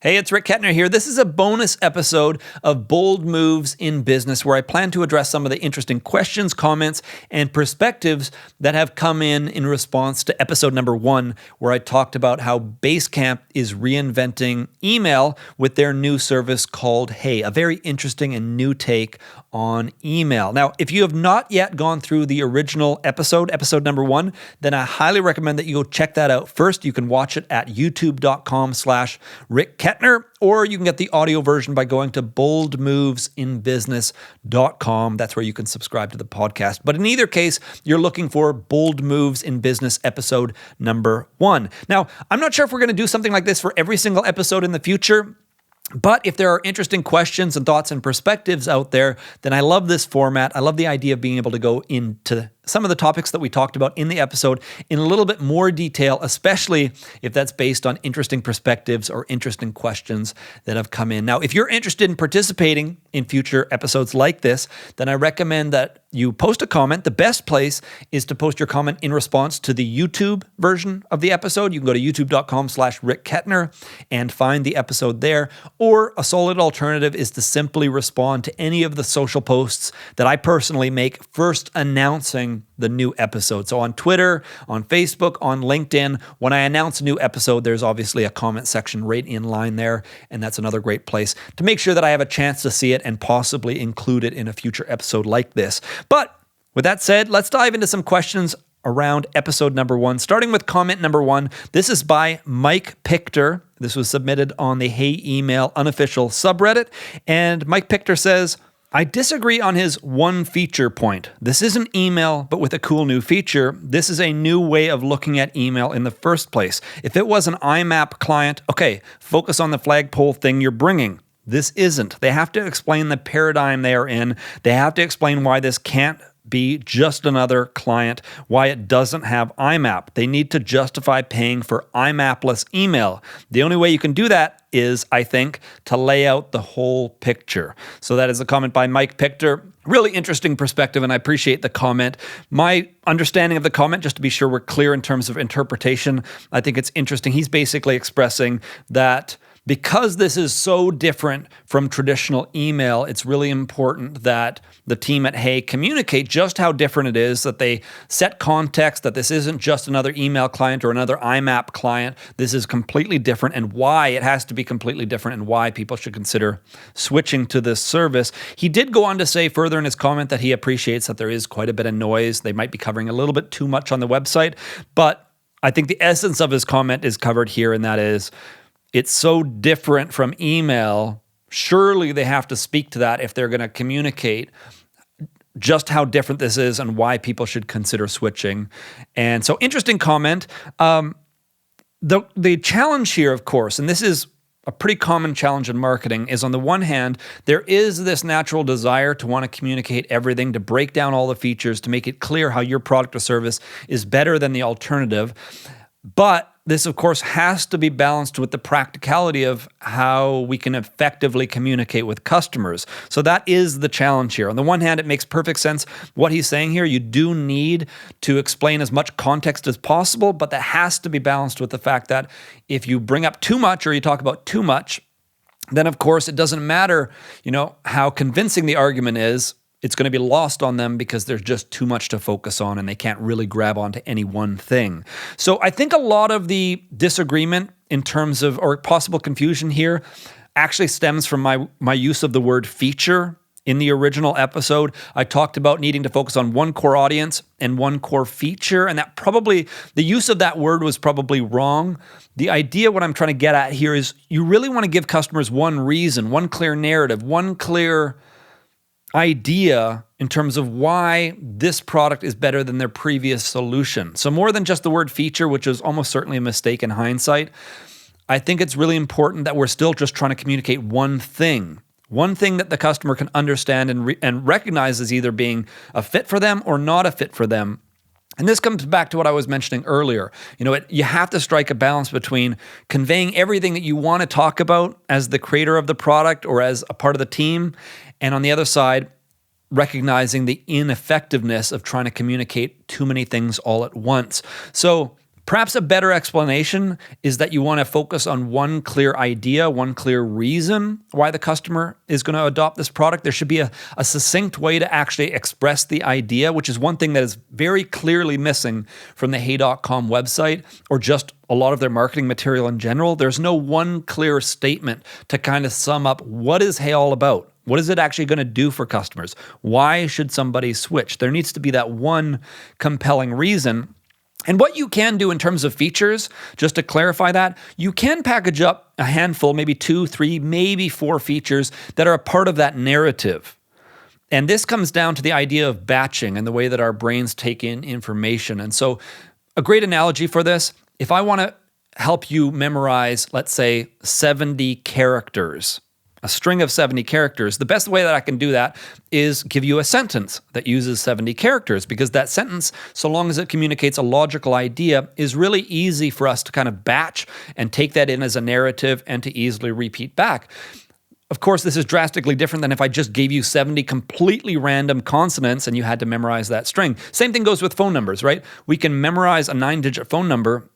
Hey, it's Rick Kettner here. This is a bonus episode of Bold Moves in Business where I plan to address some of the interesting questions, comments, and perspectives that have come in response to episode number 1, where I talked about how Basecamp is reinventing email with their new service called HEY, a very interesting and new take on email. Now, if you have not yet gone through the original episode number 1, then I highly recommend that you go check that out. First, you can watch it at youtube.com/Rick Kettner. Or you can get the audio version by going to boldmovesinbusiness.com. That's where you can subscribe to the podcast. But in either case, you're looking for Bold Moves in Business episode number 1. Now, I'm not sure if we're going to do something like this for every single episode in the future. But if there are interesting questions and thoughts and perspectives out there, then I love this format. I love the idea of being able to go into some of the topics that we talked about in the episode in a little bit more detail, especially if that's based on interesting perspectives or interesting questions that have come in. Now, if you're interested in participating in future episodes like this, then I recommend that you post a comment. The best place is to post your comment in response to the YouTube version of the episode. You can go to youtube.com/Rick Kettner and find the episode there. Or a solid alternative is to simply respond to any of the social posts that I personally make first announcing the new episode. So on Twitter, on Facebook, on LinkedIn, when I announce a new episode, there's obviously a comment section right in line there. And that's another great place to make sure that I have a chance to see it and possibly include it in a future episode like this. But with that said, let's dive into some questions around episode number 1, starting with comment number 1. This is by mikepictor. This was submitted on the Hey Email unofficial subreddit. And mikepictor says, I disagree on his one feature point. This isn't email, but with a cool new feature. This is a new way of looking at email in the first place. If it was an IMAP client, okay, focus on the flagpole thing you're bringing. This isn't. They have to explain the paradigm they are in. They have to explain why this can't be just another client, why it doesn't have IMAP. They need to justify paying for IMAP-less email. The only way you can do that is, I think, to lay out the whole picture. So that is a comment by mikepictor. Really interesting perspective, and I appreciate the comment. My understanding of the comment, just to be sure we're clear in terms of interpretation, I think it's interesting. He's basically expressing that because this is so different from traditional email, it's really important that the team at HEY communicate just how different it is, that they set context, that this isn't just another email client or another IMAP client. This is completely different, and why it has to be completely different, and why people should consider switching to this service. He did go on to say further in his comment that he appreciates that there is quite a bit of noise. They might be covering a little bit too much on the website, but I think the essence of his comment is covered here, and that is, it's so different from email. Surely they have to speak to that if they're going to communicate just how different this is and why people should consider switching. And so, interesting comment. The challenge here, of course, and this is a pretty common challenge in marketing, is on the one hand, there is this natural desire to want to communicate everything, to break down all the features, to make it clear how your product or service is better than the alternative. But this, of course, has to be balanced with the practicality of how we can effectively communicate with customers. So that is the challenge here. On the one hand, it makes perfect sense what he's saying here. You do need to explain as much context as possible, but that has to be balanced with the fact that if you bring up too much or you talk about too much, then of course it doesn't matter, how convincing the argument is. It's going to be lost on them because there's just too much to focus on and they can't really grab onto any one thing. So I think a lot of the disagreement in terms of, or possible confusion here, actually stems from my use of the word feature. In the original episode, I talked about needing to focus on one core audience and one core feature, and that probably, the use of that word was probably wrong. The idea, what I'm trying to get at here is you really want to give customers one reason, one clear narrative, one clear idea in terms of why this product is better than their previous solution. So more than just the word feature, which is almost certainly a mistake in hindsight, I think it's really important that we're still just trying to communicate one thing that the customer can understand and recognize as either being a fit for them or not a fit for them. And this comes back to what I was mentioning earlier. You have to strike a balance between conveying everything that you want to talk about as the creator of the product or as a part of the team, and on the other side, recognizing the ineffectiveness of trying to communicate too many things all at once. So Perhaps a better explanation is that you want to focus on one clear idea, one clear reason why the customer is going to adopt this product. There should be a succinct way to actually express the idea, which is one thing that is very clearly missing from the hey.com website or just a lot of their marketing material in general. There's no one clear statement to kind of sum up what is Hey all about. What is it actually going to do for customers? Why should somebody switch? There needs to be that one compelling reason. And what you can do in terms of features, just to clarify that, you can package up a handful, maybe 2, 3, maybe 4 features that are a part of that narrative. And this comes down to the idea of batching and the way that our brains take in information. And so a great analogy for this, if I want to help you memorize, let's say, 70 characters, a string of 70 characters, the best way that I can do that is give you a sentence that uses 70 characters, because that sentence, so long as it communicates a logical idea, is really easy for us to kind of batch and take that in as a narrative and to easily repeat back. Of course, this is drastically different than if I just gave you 70 completely random consonants and you had to memorize that string. Same thing goes with phone numbers, right? We can memorize a 9-digit phone number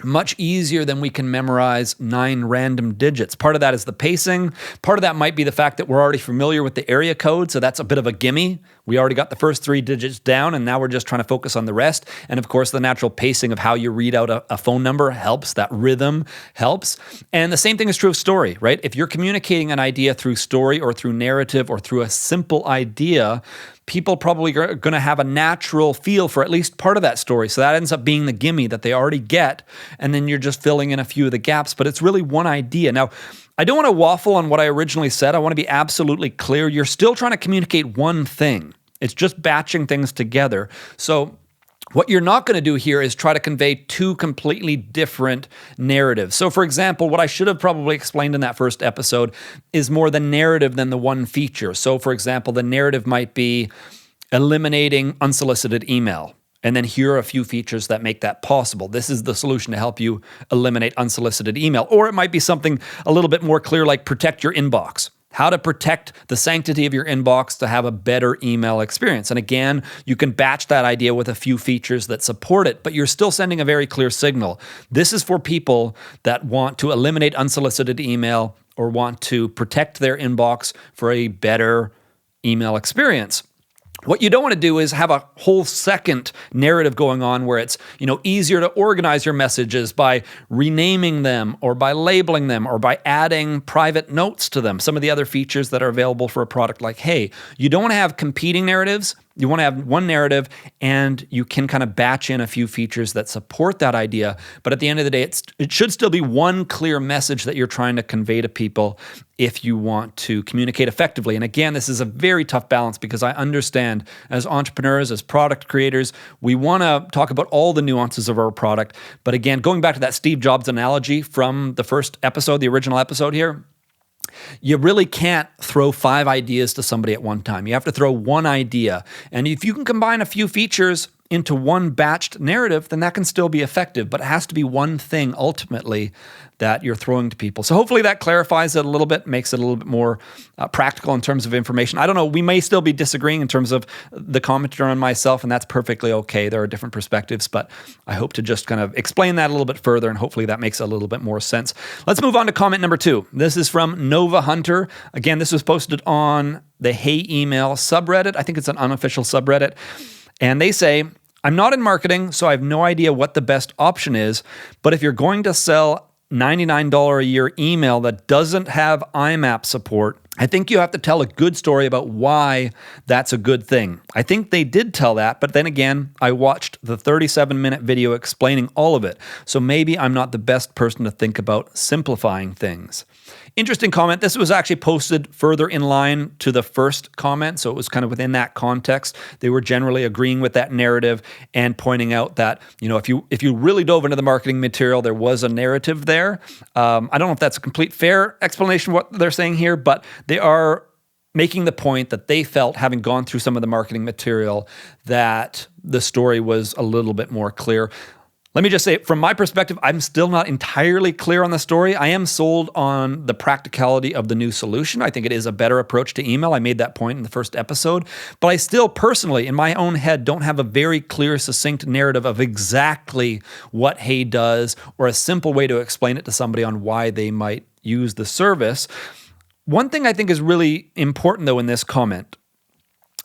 much easier than we can memorize 9 random digits. Part of that is the pacing. Part of that might be the fact that we're already familiar with the area code, so that's a bit of a gimme. We already got the first 3 digits down, and now we're just trying to focus on the rest. And of course, the natural pacing of how you read out a phone number helps. That rhythm helps. And the same thing is true of story, right? If you're communicating an idea through story or through narrative or through a simple idea, people probably are going to have a natural feel for at least part of that story. So that ends up being the gimme that they already get, and then you're just filling in a few of the gaps, but it's really one idea. Now, I don't want to waffle on what I originally said. I want to be absolutely clear. You're still trying to communicate one thing. It's just batching things together. So what you're not going to do here is try to convey 2 completely different narratives. So for example, what I should have probably explained in that first episode is more the narrative than the one feature. So for example, the narrative might be eliminating unsolicited email. And then here are a few features that make that possible. This is the solution to help you eliminate unsolicited email. Or it might be something a little bit more clear, like protect your inbox. How to protect the sanctity of your inbox to have a better email experience. And again, you can batch that idea with a few features that support it, but you're still sending a very clear signal. This is for people that want to eliminate unsolicited email or want to protect their inbox for a better email experience. What you don't want to do is have a whole second narrative going on where it's, easier to organize your messages by renaming them or by labeling them or by adding private notes to them. Some of the other features that are available for a product like Hey. You don't want to have competing narratives. You want to have one narrative, and you can kind of batch in a few features that support that idea. But at the end of the day, it should still be one clear message that you're trying to convey to people if you want to communicate effectively. And again, this is a very tough balance, because I understand as entrepreneurs, as product creators, we want to talk about all the nuances of our product. But again, going back to that Steve Jobs analogy from the first episode, the original episode here, you really can't throw 5 ideas to somebody at one time. You have to throw one idea. And if you can combine a few features into one batched narrative, then that can still be effective, but it has to be one thing ultimately that you're throwing to people. So hopefully that clarifies it a little bit, makes it a little bit more practical in terms of information. I don't know, we may still be disagreeing in terms of the commenter and myself, and that's perfectly okay. There are different perspectives, but I hope to just kind of explain that a little bit further, and hopefully that makes a little bit more sense. Let's move on to comment number 2. This is from novahunter. Again, this was posted on the Hey Email subreddit. I think it's an unofficial subreddit. And they say, I'm not in marketing, so I have no idea what the best option is, but if you're going to sell $99 a year email that doesn't have IMAP support, I think you have to tell a good story about why that's a good thing. I think they did tell that, but then again, I watched the 37-minute video explaining all of it, so maybe I'm not the best person to think about simplifying things. Interesting comment. This was actually posted further in line to the first comment, so it was kind of within that context. They were generally agreeing with that narrative and pointing out that, if you really dove into the marketing material, there was a narrative there. I don't know if that's a complete fair explanation of what they're saying here, but they are making the point that they felt, having gone through some of the marketing material, that the story was a little bit more clear. Let me just say, from my perspective, I'm still not entirely clear on the story. I am sold on the practicality of the new solution. I think it is a better approach to email. I made that point in the first episode. But I still personally, in my own head, don't have a very clear, succinct narrative of exactly what HEY does or a simple way to explain it to somebody on why they might use the service. One thing I think is really important, though, in this comment,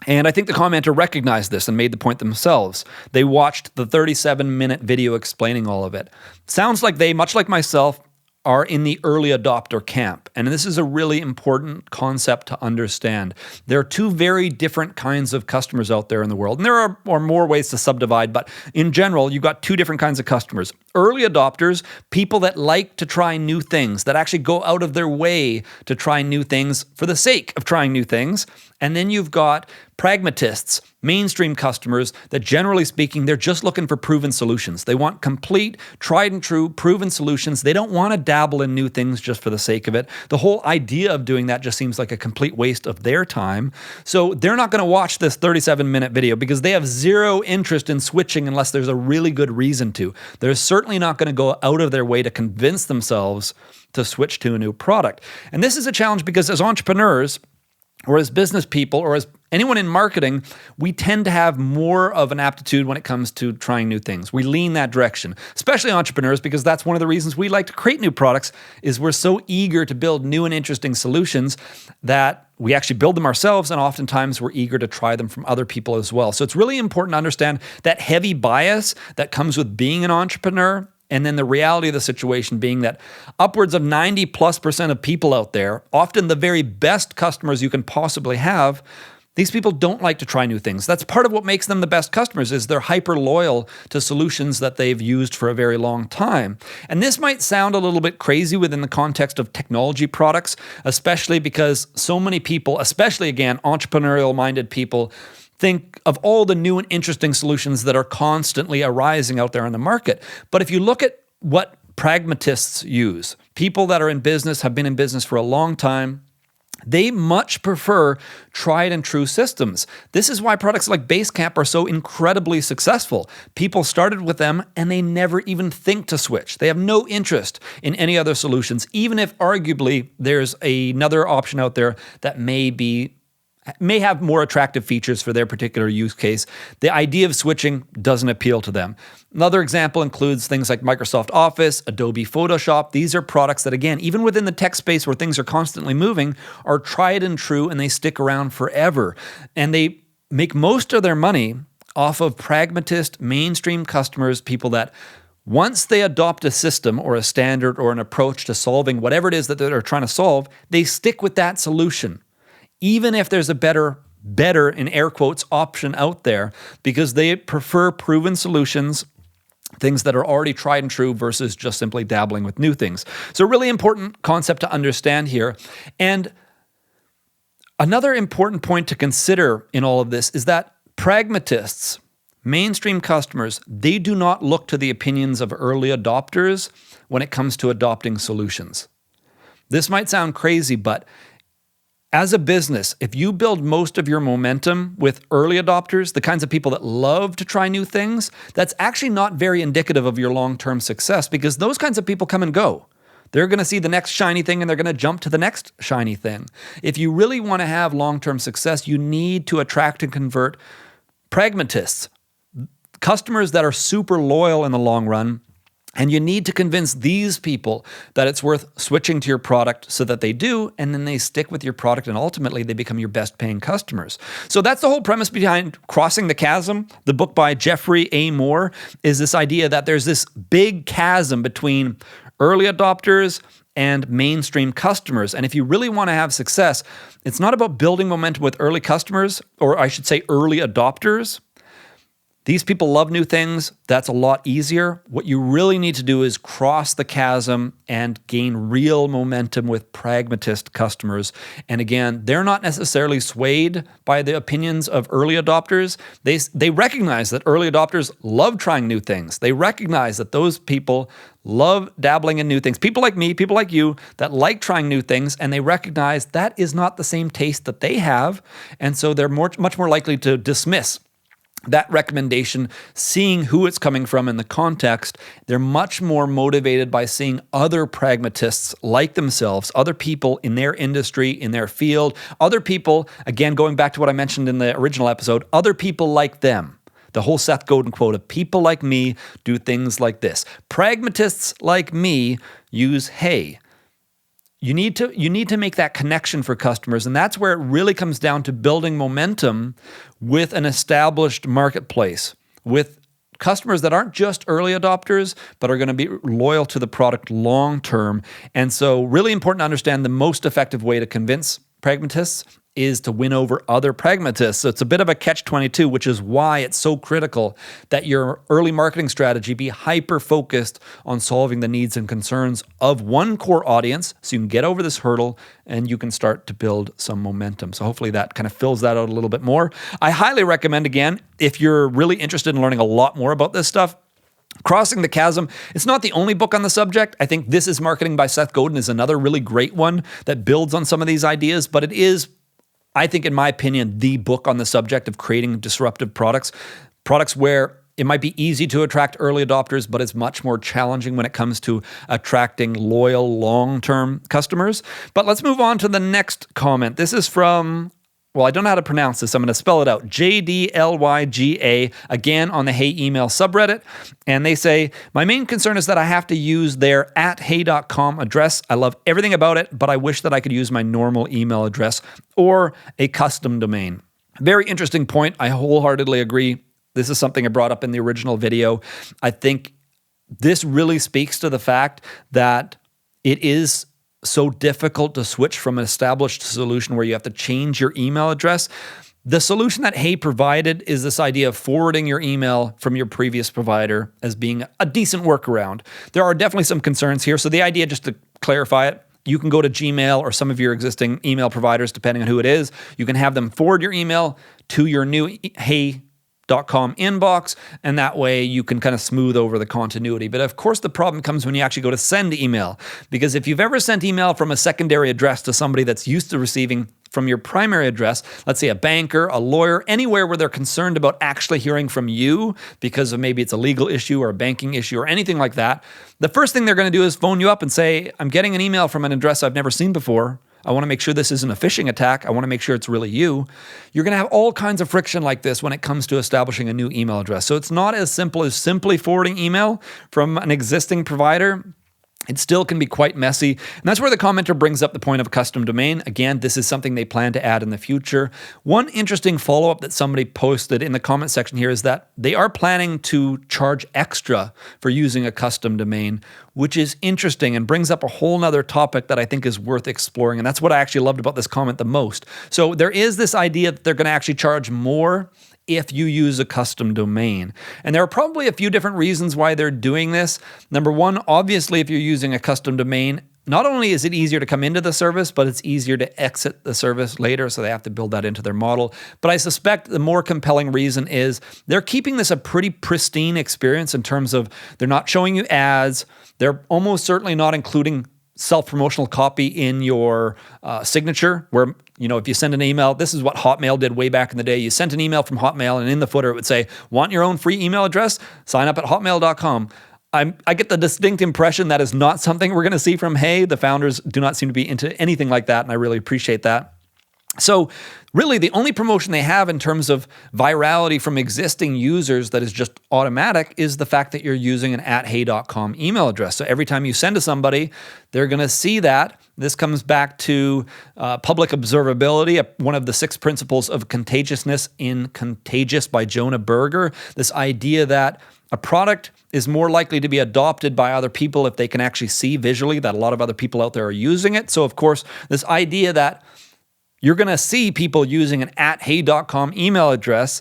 and I think the commenter recognized this and made the point themselves. They watched the 37-minute video explaining all of it. Sounds like they, much like myself, are in the early adopter camp. And this is a really important concept to understand. There are two very different kinds of customers out there in the world. And there are more ways to subdivide, but in general, you've got two different kinds of customers. Early adopters, people that like to try new things, that actually go out of their way to try new things for the sake of trying new things. And then you've got pragmatists, mainstream customers that, generally speaking, they're just looking for proven solutions. They want complete, tried and true, proven solutions. They don't want to dabble in new things just for the sake of it. The whole idea of doing that just seems like a complete waste of their time. So they're not going to watch this 37-minute video because they have zero interest in switching unless there's a really good reason to. They're certainly not going to go out of their way to convince themselves to switch to a new product. And this is a challenge because as entrepreneurs, or as business people, or as anyone in marketing, we tend to have more of an aptitude when it comes to trying new things. We lean that direction, especially entrepreneurs, because that's one of the reasons we like to create new products, is we're so eager to build new and interesting solutions that we actually build them ourselves, and oftentimes we're eager to try them from other people as well. So it's really important to understand that heavy bias that comes with being an entrepreneur. And then the reality of the situation being that upwards of 90+% of people out there, often the very best customers you can possibly have, these people don't like to try new things. That's part of what makes them the best customers, is they're hyper loyal to solutions that they've used for a very long time. And this might sound a little bit crazy within the context of technology products, especially because so many people, especially again, entrepreneurial-minded people, think of all the new and interesting solutions that are constantly arising out there in the market. But if you look at what pragmatists use, people that are in business, have been in business for a long time, they much prefer tried and true systems. This is why products like Basecamp are so incredibly successful. People started with them and they never even think to switch. They have no interest in any other solutions, even if arguably there's another option out there that may have more attractive features for their particular use case. The idea of switching doesn't appeal to them. Another example includes things like Microsoft Office, Adobe Photoshop. These are products that, again, even within the tech space where things are constantly moving, are tried and true and they stick around forever. And they make most of their money off of pragmatist, mainstream customers, people that once they adopt a system or a standard or an approach to solving whatever it is that they're trying to solve, they stick with that solution, even if there's a better, in air quotes, option out there, because they prefer proven solutions, things that are already tried and true versus just simply dabbling with new things. So a really important concept to understand here. And another important point to consider in all of this is that pragmatists, mainstream customers, they do not look to the opinions of early adopters when it comes to adopting solutions. This might sound crazy, but as a business, if you build most of your momentum with early adopters, the kinds of people that love to try new things, that's actually not very indicative of your long-term success, because those kinds of people come and go. They're going to see the next shiny thing and they're going to jump to the next shiny thing. If you really want to have long-term success, you need to attract and convert pragmatists, customers that are super loyal in the long run. And you need to convince these people that it's worth switching to your product so that they do, and then they stick with your product, and ultimately they become your best paying customers. So that's the whole premise behind Crossing the Chasm. The book by Jeffrey A. Moore is this idea that there's this big chasm between early adopters and mainstream customers. And if you really want to have success, it's not about building momentum with early customers, or I should say early adopters. These people love new things. That's a lot easier. What you really need to do is cross the chasm and gain real momentum with pragmatist customers. And again, they're not necessarily swayed by the opinions of early adopters. They recognize that early adopters love trying new things. They recognize that those people love dabbling in new things. People like me, people like you, that like trying new things, and they recognize that is not the same taste that they have. And so they're much more likely to dismiss that recommendation, seeing who it's coming from in the context, they're much more motivated by seeing other pragmatists like themselves, other people in their industry, in their field, other people, again, going back to what I mentioned in the original episode, other people like them. The whole Seth Godin quote of people like me do things like this. Pragmatists like me use HEY. You need to make that connection for customers, and that's where it really comes down to building momentum with an established marketplace, with customers that aren't just early adopters, but are going to be loyal to the product long term. And so really important to understand the most effective way to convince pragmatists is to win over other pragmatists. So it's a bit of a catch-22, which is why it's so critical that your early marketing strategy be hyper-focused on solving the needs and concerns of one core audience so you can get over this hurdle and you can start to build some momentum. So hopefully that kind of fills that out a little bit more. I highly recommend, again, if you're really interested in learning a lot more about this stuff, Crossing the Chasm, it's not the only book on the subject. I think This Is Marketing by Seth Godin is another really great one that builds on some of these ideas, but it is, I think, in my opinion, the book on the subject of creating disruptive products where it might be easy to attract early adopters, but it's much more challenging when it comes to attracting loyal, long-term customers. But let's move on to the next comment. This is from, well, I don't know how to pronounce this. I'm going to spell it out. jdlyga, again, on the Hey email subreddit. And they say, my main concern is that I have to use their @hey.com address. I love everything about it, but I wish that I could use my normal email address or a custom domain. Very interesting point. I wholeheartedly agree. This is something I brought up in the original video. I think this really speaks to the fact that it is so difficult to switch from an established solution where you have to change your email address. The solution that Hey provided is this idea of forwarding your email from your previous provider as being a decent workaround. There are definitely some concerns here. So the idea, just to clarify it, you can go to Gmail or some of your existing email providers, depending on who it is. You can have them forward your email to your new hey.com inbox, and that way you can kind of smooth over the continuity. But of course, the problem comes when you actually go to send email, because if you've ever sent email from a secondary address to somebody that's used to receiving from your primary address, let's say a banker, a lawyer, anywhere where they're concerned about actually hearing from you because of maybe it's a legal issue or a banking issue or anything like that, the first thing they're going to do is phone you up and say, I'm getting an email from an address I've never seen before. I want to make sure this isn't a phishing attack. I want to make sure it's really you. You're going to have all kinds of friction like this when it comes to establishing a new email address. So it's not as simple as simply forwarding email from an existing provider. It still can be quite messy. And that's where the commenter brings up the point of a custom domain. Again, this is something they plan to add in the future. One interesting follow-up that somebody posted in the comment section here is that they are planning to charge extra for using a custom domain, which is interesting and brings up a whole nother topic that I think is worth exploring. And that's what I actually loved about this comment the most. So there is this idea that they're going to actually charge more if you use a custom domain. And there are probably a few different reasons why they're doing this. Number one, obviously, if you're using a custom domain, not only is it easier to come into the service, but it's easier to exit the service later, so they have to build that into their model. But I suspect the more compelling reason is they're keeping this a pretty pristine experience in terms of they're not showing you ads. They're almost certainly not including self-promotional copy in your signature, where, you know, if you send an email, this is what Hotmail did way back in the day. You sent an email from Hotmail, and in the footer it would say, want your own free email address? Sign up at hotmail.com. I get the distinct impression that is not something we're going to see from Hey. The founders do not seem to be into anything like that, and I really appreciate that. So really, the only promotion they have in terms of virality from existing users that is just automatic is the fact that you're using an @hey.com email address. So every time you send to somebody, they're going to see that. This comes back to public observability, one of the 6 principles of contagiousness in Contagious by Jonah Berger. This idea that a product is more likely to be adopted by other people if they can actually see visually that a lot of other people out there are using it. So of course, this idea that you're going to see people using an @hey.com email address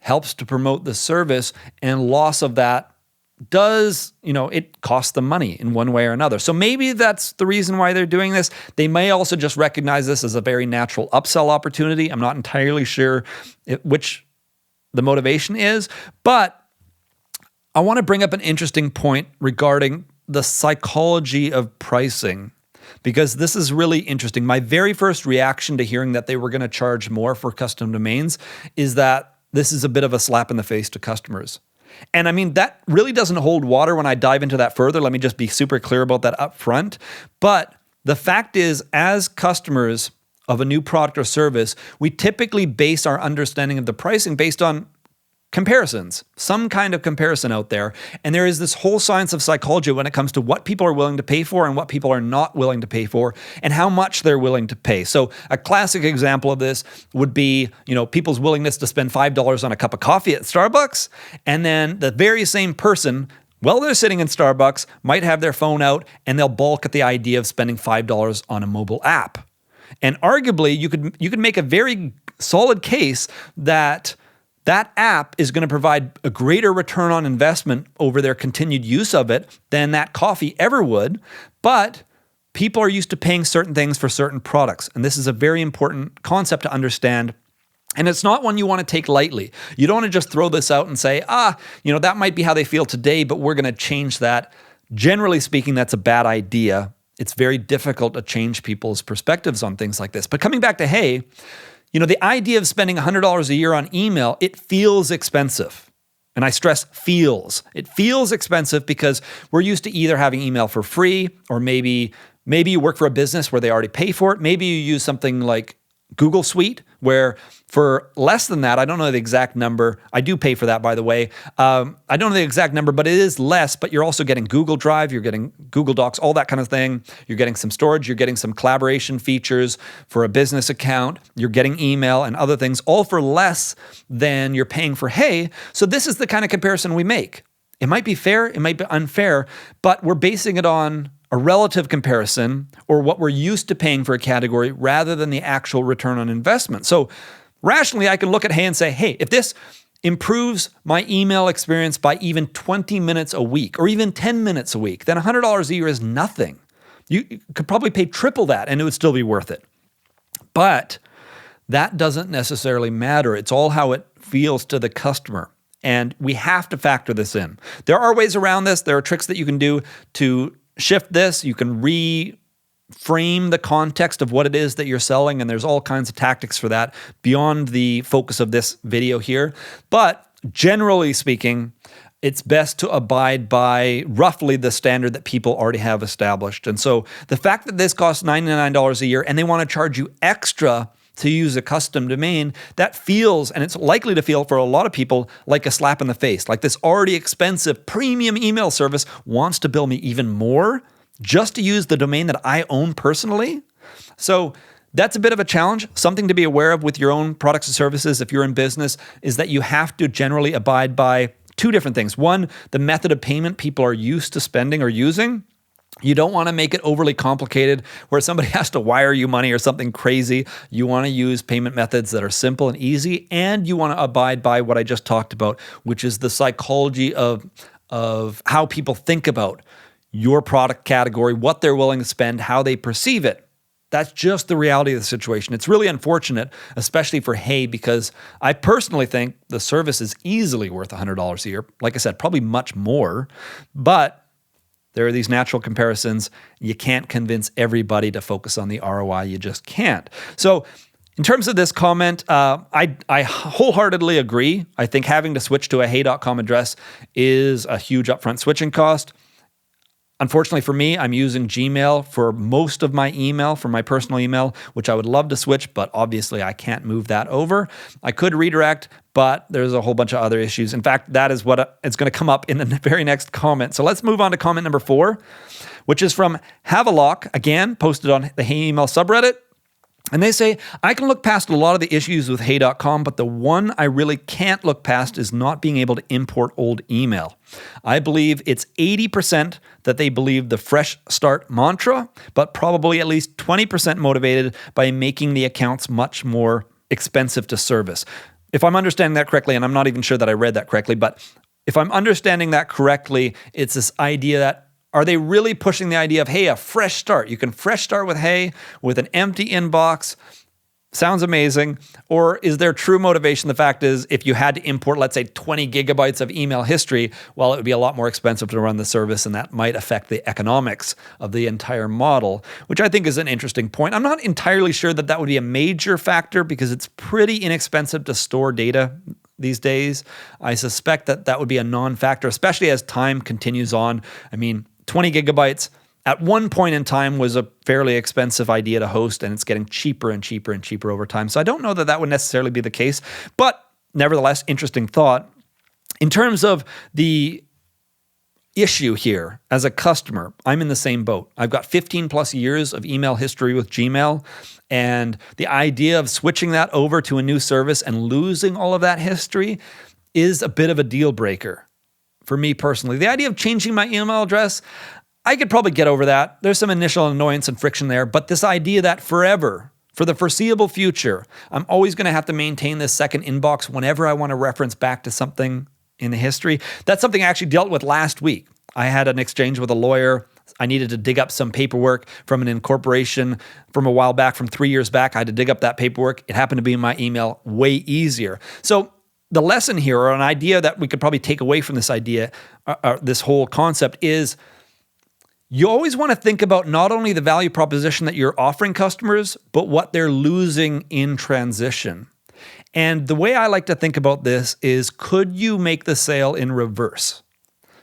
helps to promote the service, and loss of that does, it costs them money in one way or another. So maybe that's the reason why they're doing this. They may also just recognize this as a very natural upsell opportunity. I'm not entirely sure which the motivation is, but I want to bring up an interesting point regarding the psychology of pricing, because this is really interesting. My very first reaction to hearing that they were going to charge more for custom domains is that this is a bit of a slap in the face to customers. And I mean, that really doesn't hold water when I dive into that further. Let me just be super clear about that up front. But the fact is, as customers of a new product or service, we typically base our understanding of the pricing based on comparisons, some kind of comparison out there. And there is this whole science of psychology when it comes to what people are willing to pay for and what people are not willing to pay for and how much they're willing to pay. So a classic example of this would be, people's willingness to spend $5 on a cup of coffee at Starbucks. And then the very same person, while they're sitting in Starbucks, might have their phone out and they'll balk at the idea of spending $5 on a mobile app. And arguably, you could make a very solid case that app is going to provide a greater return on investment over their continued use of it than that coffee ever would. But people are used to paying certain things for certain products. And this is a very important concept to understand. And it's not one you want to take lightly. You don't want to just throw this out and say, that might be how they feel today, but we're going to change that. Generally speaking, that's a bad idea. It's very difficult to change people's perspectives on things like this. But coming back to Hey, the idea of spending $100 a year on email, it feels expensive. And I stress feels. It feels expensive because we're used to either having email for free, or maybe you work for a business where they already pay for it. Maybe you use something like Google Suite, where for less than that, I don't know the exact number. I do pay for that, by the way. I don't know the exact number, but it is less, but you're also getting Google Drive, you're getting Google Docs, all that kind of thing. You're getting some storage, you're getting some collaboration features for a business account, you're getting email and other things, all for less than you're paying for Hey. So this is the kind of comparison we make. It might be fair, it might be unfair, but we're basing it on a relative comparison or what we're used to paying for a category rather than the actual return on investment. So rationally, I can look at Hey and say, hey, if this improves my email experience by even 20 minutes a week or even 10 minutes a week, then $100 a year is nothing. You could probably pay triple that and it would still be worth it. But that doesn't necessarily matter. It's all how it feels to the customer. And we have to factor this in. There are ways around this. There are tricks that you can do to shift this. You can reframe the context of what it is that you're selling, and there's all kinds of tactics for that beyond the focus of this video here. But generally speaking, it's best to abide by roughly the standard that people already have established. And so the fact that this costs $99 a year and they want to charge you extra to use a custom domain, that feels, and it's likely to feel for a lot of people, like a slap in the face. Like this already expensive premium email service wants to bill me even more just to use the domain that I own personally. So that's a bit of a challenge. Something to be aware of with your own products and services if you're in business is that you have to generally abide by two different things. One, the method of payment people are used to spending or using. You don't want to make it overly complicated where somebody has to wire you money or something crazy. You want to use payment methods that are simple and easy, and you want to abide by what I just talked about, which is the psychology of how people think about your product category, what they're willing to spend, how they perceive it. That's just the reality of the situation. It's really unfortunate, especially for Hey, because I personally think the service is easily worth $100 a year. Like I said, probably much more, but there are these natural comparisons. You can't convince everybody to focus on the ROI. You just can't. So in terms of this comment, I wholeheartedly agree. I think having to switch to a hey.com address is a huge upfront switching cost. Unfortunately for me, I'm using Gmail for most of my email, for my personal email, which I would love to switch, but obviously I can't move that over. I could redirect, but there's a whole bunch of other issues. In fact, that is what it's going to come up in the very next comment. So let's move on to comment number 4, which is from Havaloc, again, posted on the Hey Email subreddit. And they say, I can look past a lot of the issues with hey.com, but the one I really can't look past is not being able to import old email. I believe it's 80% that they believe the fresh start mantra, but probably at least 20% motivated by making the accounts much more expensive to service. If I'm understanding that correctly, and I'm not even sure that I read that correctly, but if I'm understanding that correctly, it's this idea that are they really pushing the idea of, hey, a fresh start? You can fresh start with Hey, with an empty inbox. Sounds amazing. Or is there true motivation? The fact is, if you had to import, let's say, 20 gigabytes of email history, well, it would be a lot more expensive to run the service, and that might affect the economics of the entire model, which I think is an interesting point. I'm not entirely sure that that would be a major factor because it's pretty inexpensive to store data these days. I suspect that that would be a non-factor, especially as time continues on. I mean, 20 gigabytes at one point in time was a fairly expensive idea to host, and it's getting cheaper and cheaper and cheaper over time. So I don't know that that would necessarily be the case, but nevertheless, interesting thought. In terms of the issue here, as a customer, I'm in the same boat. I've got 15 plus years of email history with Gmail, and the idea of switching that over to a new service and losing all of that history is a bit of a deal breaker for me personally. The idea of changing my email address, I could probably get over that. There's some initial annoyance and friction there, but this idea that forever, for the foreseeable future, I'm always going to have to maintain this second inbox whenever I want to reference back to something in the history, that's something I actually dealt with last week. I had an exchange with a lawyer. I needed to dig up some paperwork from an incorporation from a while back, from 3 years back. I had to dig up that paperwork. It happened to be in my email, way easier. So the lesson here, or an idea that we could probably take away from this idea, this whole concept, is you always want to think about not only the value proposition that you're offering customers, but what they're losing in transition. And the way I like to think about this is, could you make the sale in reverse?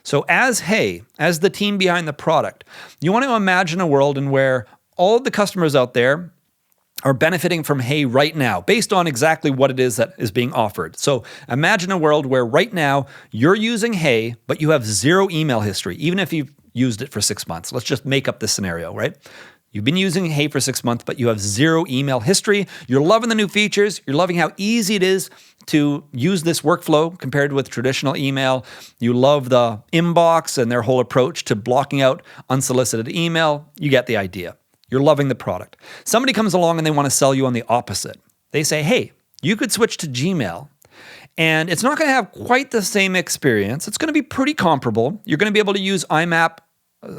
So as HEY, as the team behind the product, you want to imagine a world in where all of the customers out there are benefiting from HEY right now, based on exactly what it is that is being offered. So imagine a world where right now you're using HEY, but you have zero email history, even if you've used it for 6 months. Let's just make up this scenario, right? You've been using HEY for 6 months, but you have zero email history. You're loving the new features. You're loving how easy it is to use this workflow compared with traditional email. You love the inbox and their whole approach to blocking out unsolicited email. You get the idea. You're loving the product. Somebody comes along and they want to sell you on the opposite. They say, hey, you could switch to Gmail. And it's not going to have quite the same experience. It's going to be pretty comparable. You're going to be able to use IMAP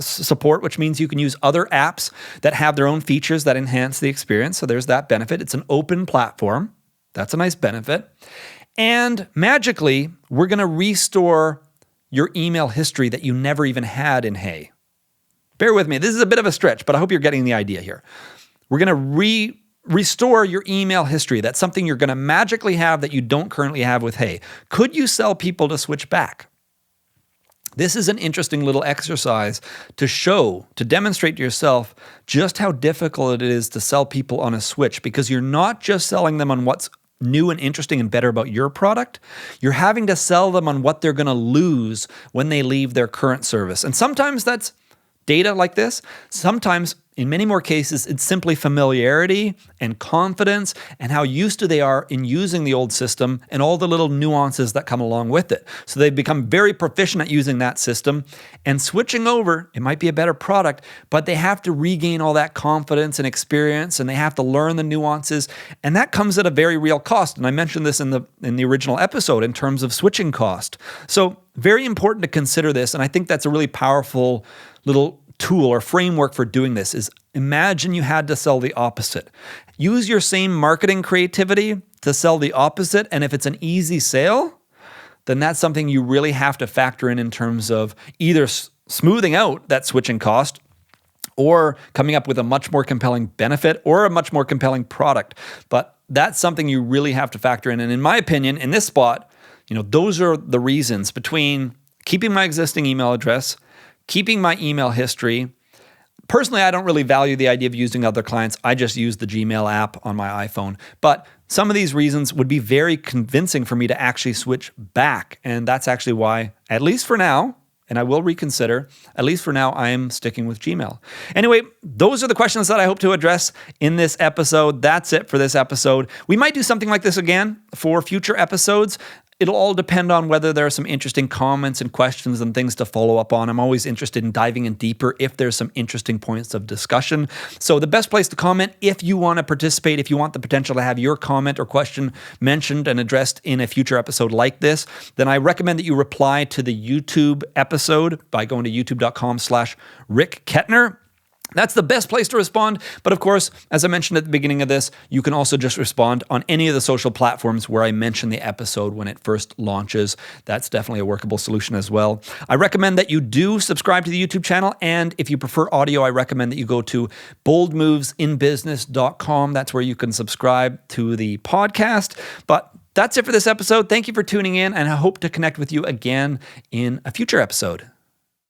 support, which means you can use other apps that have their own features that enhance the experience. So there's that benefit. It's an open platform. That's a nice benefit. And magically, we're going to restore your email history that you never even had in HEY. Bear with me. This is a bit of a stretch, but I hope you're getting the idea here. We're going to restore your email history. That's something you're going to magically have that you don't currently have with HEY. Could you sell people to switch back? This is an interesting little exercise to demonstrate to yourself just how difficult it is to sell people on a switch, because you're not just selling them on what's new and interesting and better about your product. You're having to sell them on what they're going to lose when they leave their current service. And sometimes that's data like this. Sometimes, in many more cases, it's simply familiarity and confidence and how used to they are in using the old system and all the little nuances that come along with it. So they've become very proficient at using that system, and switching over, it might be a better product, but they have to regain all that confidence and experience, and they have to learn the nuances, and that comes at a very real cost. And I mentioned this in the original episode in terms of switching cost. So very important to consider this, and I think that's a really powerful little tool or framework for doing this. Is imagine you had to sell the opposite. Use your same marketing creativity to sell the opposite, and if it's an easy sale, then that's something you really have to factor in terms of either smoothing out that switching cost or coming up with a much more compelling benefit or a much more compelling product. But that's something you really have to factor in. And in my opinion, in this spot, those are the reasons between keeping my existing email address, keeping my email history. Personally, I don't really value the idea of using other clients. I just use the Gmail app on my iPhone. But some of these reasons would be very convincing for me to actually switch back. And that's actually why, at least for now, and I will reconsider, at least for now, I am sticking with Gmail. Anyway, those are the questions that I hope to address in this episode. That's it for this episode. We might do something like this again for future episodes. It'll all depend on whether there are some interesting comments and questions and things to follow up on. I'm always interested in diving in deeper if there's some interesting points of discussion. So the best place to comment if you want to participate, if you want the potential to have your comment or question mentioned and addressed in a future episode like this, then I recommend that you reply to the YouTube episode by going to youtube.com/Rick Kettner. That's the best place to respond. But of course, as I mentioned at the beginning of this, you can also just respond on any of the social platforms where I mention the episode when it first launches. That's definitely a workable solution as well. I recommend that you do subscribe to the YouTube channel. And if you prefer audio, I recommend that you go to boldmovesinbusiness.com. That's where you can subscribe to the podcast. But That's it for this episode. Thank you for tuning in, and I hope to connect with you again in a future episode.